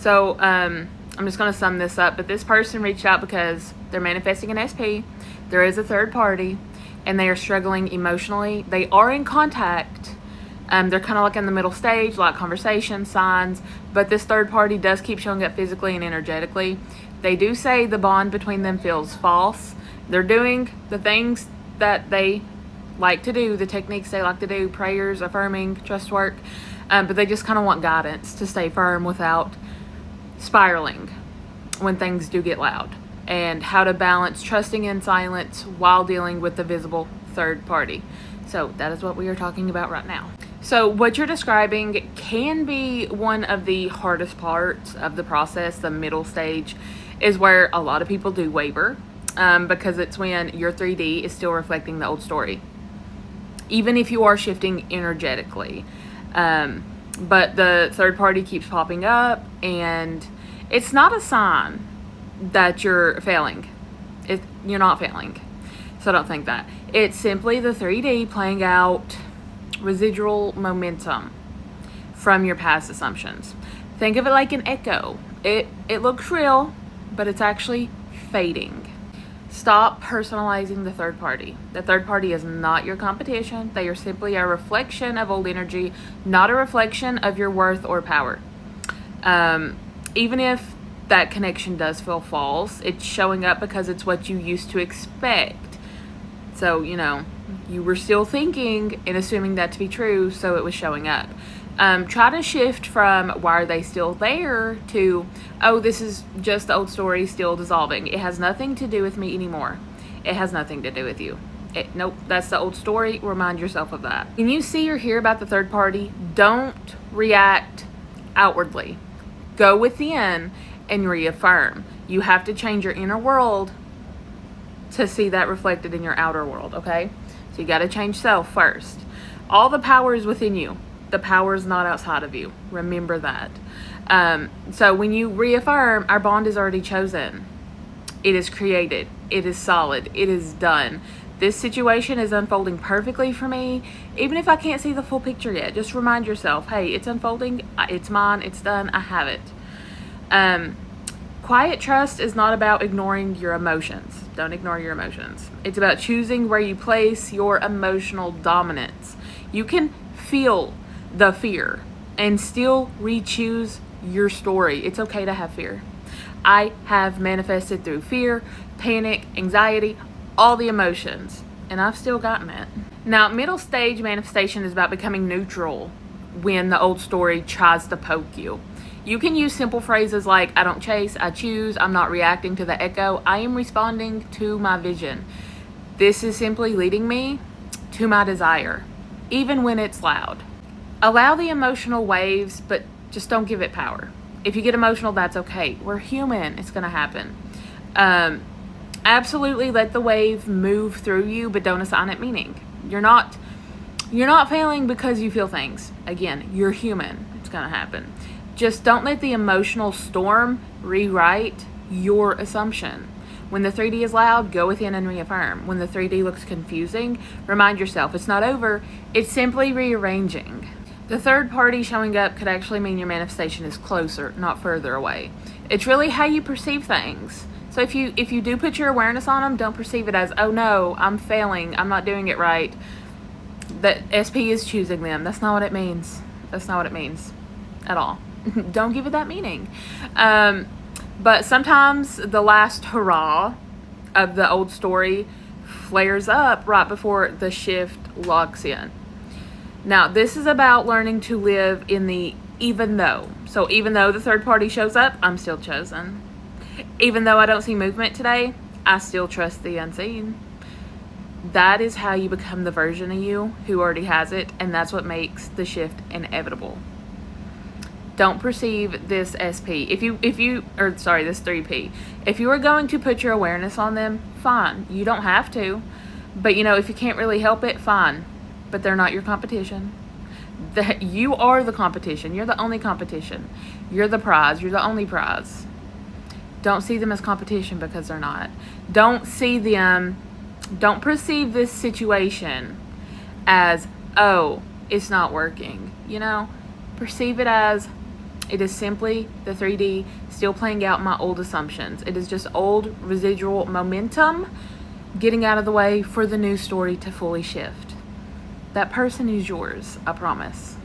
So I'm just going to sum this up. But this person reached out because they're manifesting an SP. There is a third party, and they are struggling emotionally. They are in contact. They're kind of like in the middle stage, like conversation, signs. But this third party does keep showing up physically and energetically. They do say the bond between them feels false. They're doing the things that they like to do, the techniques they like to do, prayers, affirming, trust work. But they just kind of want guidance to stay firm without spiraling when things do get loud, and how to balance trusting in silence while dealing with the visible third party. So that is what we are talking about right now. So what you're describing can be one of the hardest parts of the process. The middle stage is where a lot of people do waver, because it's when your 3D is still reflecting the old story, even if you are shifting energetically. But the third party keeps popping up, and it's not a sign that you're failing. You're not failing. So don't think that. It's simply the 3D playing out residual momentum from your past assumptions. Think of it like an echo. It looks real, but it's actually fading. Stop personalizing the third party. The third party is not your competition. They are simply a reflection of old energy, not a reflection of your worth or power. Even if that connection does feel false, it's showing up because it's what you used to expect. So, you were still thinking and assuming that to be true, so it was showing up. Try to shift from why are they still there to, oh, this is just the old story still dissolving. It has nothing to do with me anymore. It has nothing to do with you. Nope, that's the old story. Remind yourself of that. When you see or hear about the third party, don't react outwardly. Go within and reaffirm. You have to change your inner world to see that reflected in your outer world, okay? So you got to change self first. All the power is within you. The power is not outside of you. Remember that. So when you reaffirm, our bond is already chosen. It is created. It is solid. It is done. This situation is unfolding perfectly for me. Even if I can't see the full picture yet, just remind yourself, hey, it's unfolding. It's mine. It's done. I have it. Quiet trust is not about ignoring your emotions. Don't ignore your emotions. It's about choosing where you place your emotional dominance. You can feel the fear and still re-choose your story. It's okay to have fear. I have manifested through fear, panic, anxiety, all the emotions, and I've still gotten it. Now, middle stage manifestation is about becoming neutral when the old story tries to poke you. You can use simple phrases like, I don't chase, I choose, I'm not reacting to the echo, I am responding to my vision. This is simply leading me to my desire, even when it's loud. Allow the emotional waves, but just don't give it power. If you get emotional, that's okay. We're human. It's going to happen. Absolutely let the wave move through you, but don't assign it meaning. You're not failing because you feel things. Again, you're human. It's going to happen. Just don't let the emotional storm rewrite your assumption. When the 3D is loud, go within and reaffirm. When the 3D looks confusing, remind yourself it's not over. It's simply rearranging. The third party showing up could actually mean your manifestation is closer, not further away. It's really how you perceive things. So if you do put your awareness on them, don't perceive it as, oh no, I'm failing, I'm not doing it right. That SP is choosing them. That's not what it means. That's not what it means at all. Don't give it that meaning. But sometimes the last hurrah of the old story flares up right before the shift locks in. Now, this is about learning to live in the even though. So even though the third party shows up, I'm still chosen. Even though I don't see movement today, I still trust the unseen. That is how you become the version of you who already has it, and that's what makes the shift inevitable. Don't perceive this SP. This 3P. If you are going to put your awareness on them, fine. You don't have to. But if you can't really help it, fine. But they're not your competition. You are the competition. You're the only competition. You're the prize. You're the only prize. Don't see them as competition because they're not. Don't perceive this situation as, oh, it's not working. Perceive it as, It is simply the 3D still playing out my old assumptions. It is just old residual momentum getting out of the way for the new story to fully shift. That person is yours, I promise.